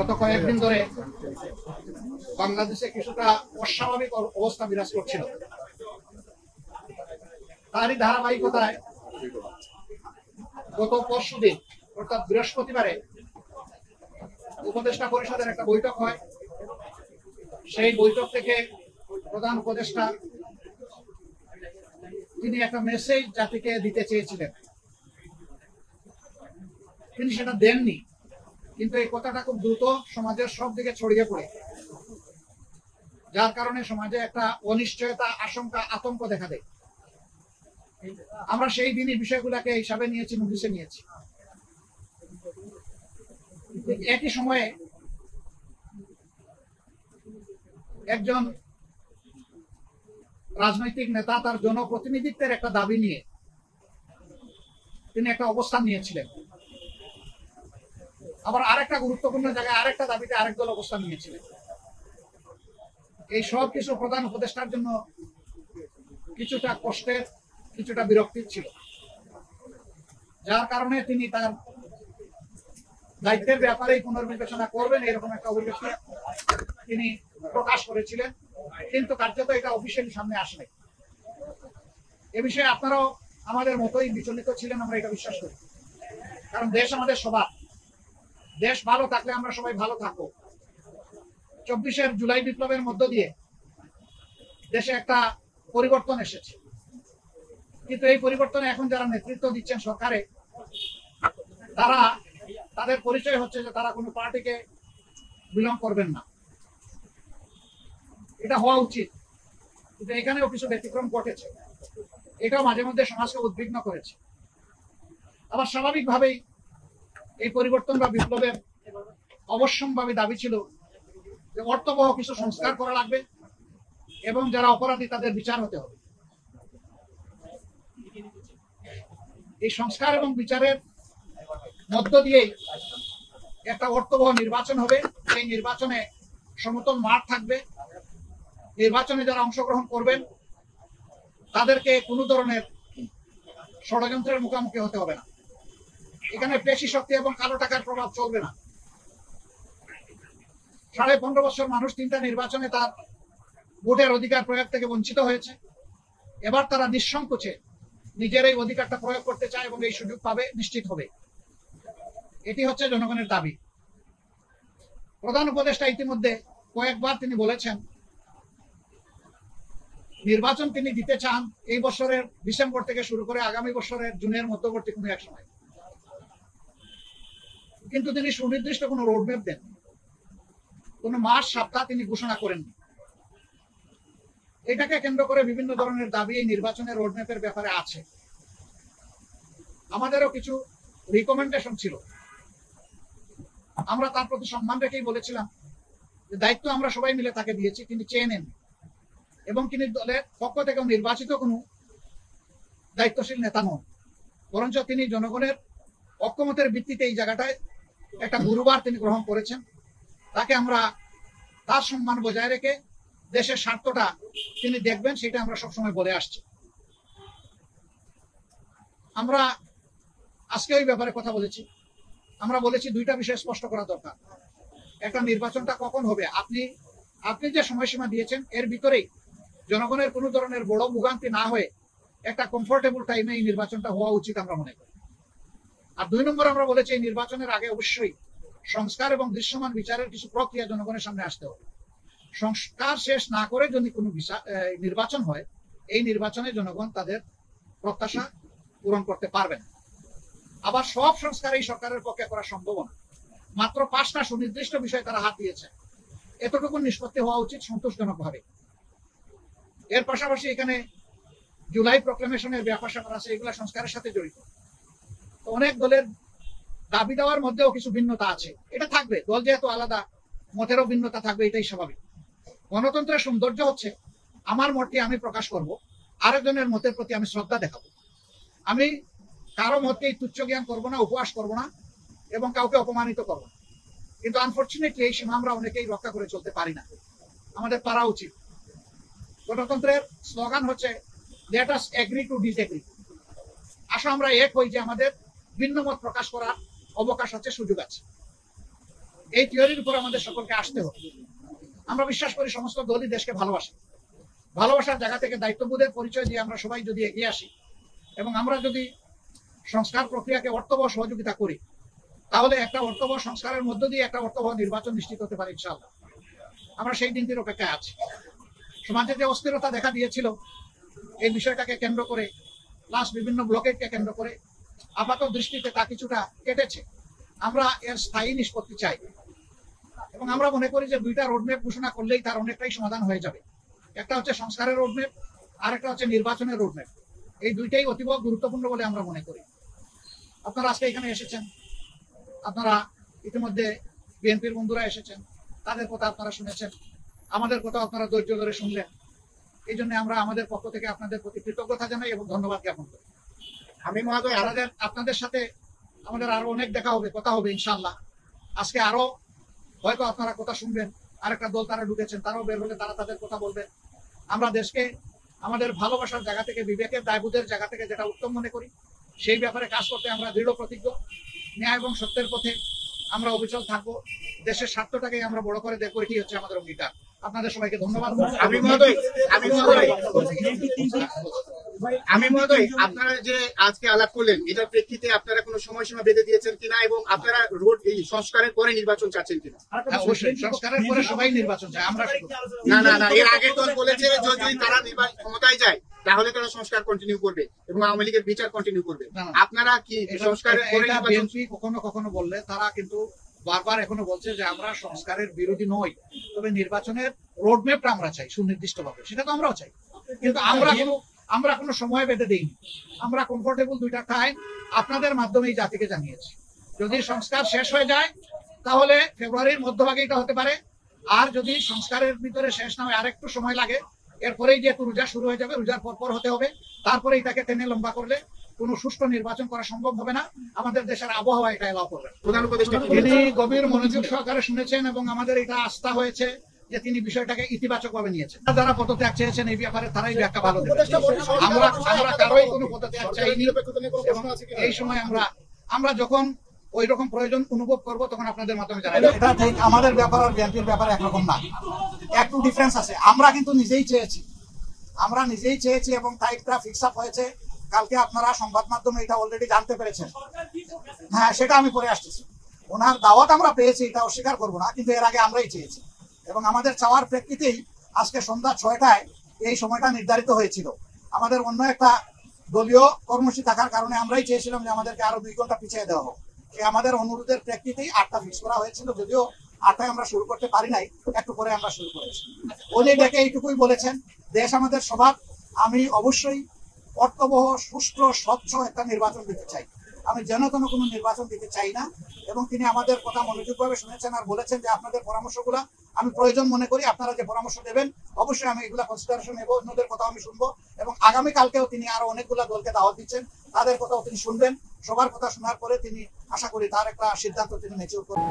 গত কয়েকদিন ধরে বাংলাদেশে কিছুটা অস্বাভাবিক অবস্থা বিরাজ করছিল। তারই ধারাবাহিকতায় গত পরশুদিন অর্থাৎ বৃহস্পতিবারে উপদেষ্টা পরিষদের একটা বৈঠক হয়। সেই বৈঠক থেকে প্রধান উপদেষ্টা তিনি একটা মেসেজ জাতিকে দিতে চেয়েছিলেন, তিনি সেটা দেননি। কিন্তু এই কথাটা খুব দ্রুত সমাজের সব দিকে ছড়িয়ে পড়ে, যার কারণে সমাজে একটা অনিশ্চয়তা, আশঙ্কা, আতঙ্ক দেখা দেয়। আমরা সেই দিনই বিষয়গুলোকে হিসাবে নিয়েছি, নোটিশে নিয়েছি। একই সময়ে একজন রাজনৈতিক নেতা তার জনপ্রতিনিধিত্বের একটা দাবি নিয়ে তিনি একটা অবস্থান নিয়েছিলেন। আবার আরেকটা গুরুত্বপূর্ণ জায়গায় আরেকটা দাবিতে আরেক দল অবস্থান নিয়েছিলেন। এই সব কিছু প্রধান উপদেষ্টার জন্য কিছুটা কষ্টের, কিছুটা বিরক্তির ছিল, যার কারণে তিনি তার দায়িত্বের ব্যাপারে পুনর্বিবেচনা করবেন এরকম একটা অভিব্যক্তি তিনি প্রকাশ করেছিলেন। কিন্তু কার্যত এটা অফিসিয়ালি সামনে আসেনি। এ বিষয়ে আপনারাও আমাদের মতোই বিচলিত ছিলেন, আমরা এটা বিশ্বাস করি। কারণ দেশ আমাদের সবার, দেশ ভালো থাকলে আমরা সবাই ভালো থাকবো। 24 জুলাই বিপ্লবের মধ্য দিয়ে দেশে একটা পরিবর্তন এসেছে, কিন্তু এই পরিবর্তনে এখন যারা নেতৃত্ব দিচ্ছেন সরকারে, তারা তাদের পরিচয় হচ্ছে যে তারা কোনো পার্টিকে বিলং করবেন না। এটা হওয়া উচিত, কিন্তু এখানেও কিছু ব্যতিক্রম ঘটেছে। এটাও মাঝে মধ্যে সমাজকে উদ্বিগ্ন করেছে। আবার স্বাভাবিকভাবেই এই পরিবর্তন বা বিপ্লবের অবশ্যম্ভাবী দাবি ছিল যে অর্থবহ কিছু সংস্কার করা লাগবে এবং যারা অপরাধী তাদের বিচার হতে হবে। এই সংস্কার এবং বিচারের মধ্য দিয়েই একটা অর্থবহ নির্বাচন হবে। সেই নির্বাচনে সমতল মাঠ থাকবে। নির্বাচনে যারা অংশগ্রহণ করবেন তাদেরকে কোনো ধরনের ষড়যন্ত্রের মুখোমুখি হতে হবে না। এখানে পেশি শক্তি এবং কালো টাকার প্রভাব চলবে না। 15.5 বছর মানুষ 3টা নির্বাচনে তার ভোটের অধিকার প্রয়োগ থেকে বঞ্চিত হয়েছে। এবার তারা নিঃসংকোচে নিজের এই অধিকারটা প্রয়োগ করতে চায় এবং এই সুযোগ পাবে, নিশ্চিত হবে। এটি হচ্ছে জনগণের দাবি। প্রধান উপদেষ্টা ইতিমধ্যে কয়েকবার তিনি বলেছেন নির্বাচন তিনি দিতে চান এই বছরের ডিসেম্বর থেকে শুরু করে আগামী বছরের জুনের মধ্যবর্তী কোনো এক সময়। কিন্তু তিনি সুনির্দিষ্ট কোনো রোডম্যাপ দেন, কোনো মাস, সপ্তাহ তিনি ঘোষণা করেননি। এটাকে কেন্দ্র করে বিভিন্ন ধরনের দাবি এই নির্বাচনের রোডম্যাপের ব্যাপারে আছে। আমাদেরও কিছু রিকমেন্ডেশন ছিল, আমরা তার প্রতি সম্মান রেখেই বলেছিলাম যে দায়িত্ব আমরা সবাই মিলে তাকে দিয়েছি, তিনি চেয়ে নেন এবং তিনি দলের পক্ষ থেকে নির্বাচিত কোনো দায়িত্বশীল নেতা নন, বরঞ্চ তিনি জনগণের ঐক্যমতের ভিত্তিতে এই জায়গাটায় একটা গুরুবার তিনি গ্রহণ করেছেন। তাকে আমরা তার সম্মান বজায় রেখে দেশের স্বার্থটা তিনি দেখবেন, সেটা আমরা সবসময় বলে আসছি। আমরা আজকে ওই ব্যাপারে কথা বলেছি। আমরা বলেছি 2টা বিষয় স্পষ্ট করা দরকার। একটা, নির্বাচনটা কখন হবে, আপনি যে সময়সীমা দিয়েছেন এর ভিতরেই জনগণের কোনো ধরনের বড় ভোগান্তি না হয়ে একটা কমফোর্টেবল টাইমে এই নির্বাচনটা হওয়া উচিত আমরা মনে করি। আর 2 নম্বর আমরা বলেছি এই নির্বাচনের আগে অবশ্যই সংস্কার এবং দৃশ্যমান বিচারের কিছু প্রক্রিয়া জনগণের সামনে আসতে হবে। সংস্কার শেষ না করে যদি কোনো নির্বাচন হয়, এই নির্বাচনে জনগণ তাদের প্রত্যাশা পূরণ করতে পারবে না। আবার সব সংস্কার এই সরকারের পক্ষে করা সম্ভব না। মাত্র 5টা সুনির্দিষ্ট বিষয় তারা হাত দিয়েছে, এতটুকু নিষ্পত্তি হওয়া উচিত সন্তোষজনক ভাবে। এর পাশাপাশি এখানে জুলাই প্রক্লেমেশনের ব্যাপার স্যাপার আছে, এগুলো সংস্কারের সাথে জড়িত। তো অনেক দলের দাবি দেওয়ার মধ্যেও কিছু ভিন্নতা আছে, এটা থাকবে। দল যেহেতু আলাদা, মতেরও ভিন্নতা থাকবে, এটাই স্বাভাবিক। গণতন্ত্রের সৌন্দর্য হচ্ছে আমার মতটি আমি প্রকাশ করব, আরেকজনের মতের প্রতি আমি শ্রদ্ধা দেখাবো। আমি কারো মতকেই তুচ্ছ জ্ঞান করবো না, উপহাস করবো না এবং কাউকে অপমানিত করবো না। কিন্তু আনফর্চুনেটলি এই সীমা আমরা অনেকেই রক্ষা করে চলতে পারি না, আমাদের পারা উচিত। গণতন্ত্রের স্লোগান হচ্ছে let us agree to disagree. আসো আমরা এক হই যে আমাদের ভিন্ন মত প্রকাশ করার অবকাশ আছে, সুযোগ আছে। এই থিওরির উপর আমাদের সকলকে আসতে হবে। আমরা বিশ্বাস করি সমস্ত দলই দেশকে ভালোবাসে, ভালোবাসার জায়গা থেকে দায়িত্ববোধের পরিচয় দিয়ে আমরা সবাই যদি এগিয়ে আসি এবং আমরা যদি সংস্কার প্রক্রিয়াকে অর্থবহ সহযোগিতা করি, তাহলে একটা অর্থবহ সংস্কারের মধ্য দিয়ে একটা অর্থবহ নির্বাচন নিশ্চিত হতে পারে ইনশাআল্লাহ। আমরা সেই দিনটির অপেক্ষায় আছি। সমাজে যে অস্থিরতা দেখা দিয়েছিল এই বিষয়টাকে কেন্দ্র করে, প্লাস বিভিন্ন ব্লকেটকে কেন্দ্র করে আপাত দৃষ্টিতে তা কিছুটা কেটেছে। আমরা এর স্থায়ী নিষ্পত্তি চাই এবং আমরা মনে করি যে দুইটা রোডম্যাপ ঘোষণা করলেই তার অনেকটাই সমাধান হয়ে যাবে। একটা হচ্ছে সংস্কারের রোডম্যাপ, আর একটা হচ্ছে নির্বাচনের রোডম্যাপ। এই দুইটাই অতীব গুরুত্বপূর্ণ বলে আমরা মনে করি। আপনারা আজকে এখানে এসেছেন, আপনারা ইতিমধ্যে বিএনপির বন্ধুরা এসেছেন, তাদের কথা আপনারা শুনেছেন, আমাদের কথা আপনারা ধৈর্য ধরে শুনলেন। এই জন্য আমরা আমাদের পক্ষ থেকে আপনাদের প্রতি কৃতজ্ঞতা জানাই এবং ধন্যবাদ জ্ঞাপন করি। আমি মহোদয় আপনাদের সাথে আমাদের আরো অনেক দেখা হবে, কথা হবে ইনশাআল্লাহ। আজকে আরো হয়তো আপনারা কথা শুনবেন, আরেকটা দল তারা ঢুকেছেন, তারাও বের হলে তারা তাদের কথা বলবেন। আমরা দেশকে আমাদের ভালোবাসার জায়গা থেকে, বিবেকের দায়বোধের জায়গা থেকে যেটা উত্তম মনে করি, সেই ব্যাপারে কাজ করতে আমরা দৃঢ় প্রতিজ্ঞ। ন্যায় এবং সত্যের পথে আমরা অবিচল থাকবো। দেশের স্বার্থটাকে আমরা বড় করে দেখবো, এটি হচ্ছে আমাদের অঙ্গীকার। আপনাদের সবাইকে ধন্যবাদ। আমি মহোদয় আপনারা যে আজকে আলাপ করলেন, এটার প্রেক্ষিতে আপনারা কোনো সময়সীমা বেঁধে দিয়েছেন কিনা এবং আপনারা রোড এই সংস্কারের পরে নির্বাচন চাচ্ছেন কিনা? অবশ্যই সংস্কারের পরে সবাই নির্বাচন চায়। আমরা না, এর আগের দল বলেছে যদি তারা ক্ষমতায় যায় তাহলে তারা সংস্কার কন্টিনিউ করবে এবং আওয়ামী লীগের বিচার কন্টিনিউ করবে। আপনারা কি সংস্কারের পরে বিএনপি কখনো কখনো বললে, তারা কিন্তু বারবার এখনো বলছে যে আমরা সংস্কারের বিরোধী নই, তবে নির্বাচনের রোডম্যাপটা আমরা চাই সুনির্দিষ্টভাবে। সেটা তো আমরাও চাই, কিন্তু আমরা কোনো সময় বেঁধে দিইনি। আমরা কমফোর্টেবল দুইটা টাইম আপনাদের মাধ্যমে এই জাতিকে জানিয়েছি। যদি সংস্কার শেষ হয়ে যায় তাহলে ফেব্রুয়ারির মধ্যভাগে এটা হতে পারে, আর যদি সংস্কারের ভিতরে শেষ না হয় আরেকটু সময় লাগে, এরপরেই যেহেতু রোজা শুরু হয়ে যাবে, রোজার পর হতে হবে, তারপরে এটাকে টেনে লম্বা করলে কোনো সুষ্ঠু নির্বাচন করা সম্ভব হবে না। আমাদের দেশের আবহাওয়া এটা এলাও করবে। প্রধান উপদেষ্টা তিনি গভীর মনোযোগ সহকারে শুনেছেন এবং আমাদের এটা আস্থা হয়েছে যে তিনি বিষয়টাকে ইতিবাচক ভাবে নিয়েছেন। যারা পদত্যাগ চেয়েছেন এই ব্যাপারে তারাই ব্যাখ্যা ভালো দেবেন। আমরা কারোই কোনো পদত্যাগ চাইনি। এই সময় আমরা যখন ওই রকম প্রয়োজন অনুভব করব তখন আপনাদের মাধ্যমে জানাই। এটা ঠিক আমাদের ব্যাপার আর বিএনপির ব্যাপারে একরকম না, একটু ডিফারেন্স আছে। আমরা কিন্তু নিজেই চেয়েছি এবং তারিখটা ফিক্স আপ হয়েছে। কালকে আপনারা সংবাদ মাধ্যমে এটা অলরেডি জানতে পেরেছেন। হ্যাঁ, সেটা আমি পরে আসতেছি। ওনার দাওয়াত আমরা পেয়েছি, এটা অস্বীকার করবো না, কিন্তু এর আগে আমরাই চেয়েছি এবং আমাদের চাওয়ার প্রেক্ষিতেই আজকে সন্ধ্যা 6টায় এই সময়টা নির্ধারিত হয়েছিল। আমাদের অন্য একটা দলীয় কর্মসূচি থাকার কারণে আমরাই চেয়েছিলাম যে আমাদেরকে আরো 2 ঘন্টা পিছিয়ে দেওয়া হোক। আমাদের অনুরোধের প্রেক্ষিতেই 8টা ফিক্স করা হয়েছিল, যদিও 8টায় আমরা শুরু করতে পারি নাই, একটু পরে আমরা শুরু করেছি। উনি ডেকে এইটুকুই বলেছেন, দেশ আমাদের স্বভাব, আমি অবশ্যই অর্থবহ, সুষ্ঠু, স্বচ্ছ একটা নির্বাচন দিতে চাই। আমি যেন কোনো নির্বাচন দিতে চাই না। এবং তিনি আমাদের কথা মনোযোগভাবে শুনেছেন আর বলেছেন যে আপনাদের পরামর্শগুলা আমি প্রয়োজন মনে করি, আপনারা যে পরামর্শ দেবেন অবশ্যই আমি এগুলা কনসিডারেশন নেব, অন্যদের কথাও আমি শুনবো এবং আগামীকালকেও তিনি আরো অনেকগুলা দলকে দাওয়াত দিচ্ছেন, তাদের কথাও তিনি শুনবেন। সবার কথা শোনার পরে তিনি আশা করি তার একটা সিদ্ধান্ত তিনি ম্যাচিউর করবেন।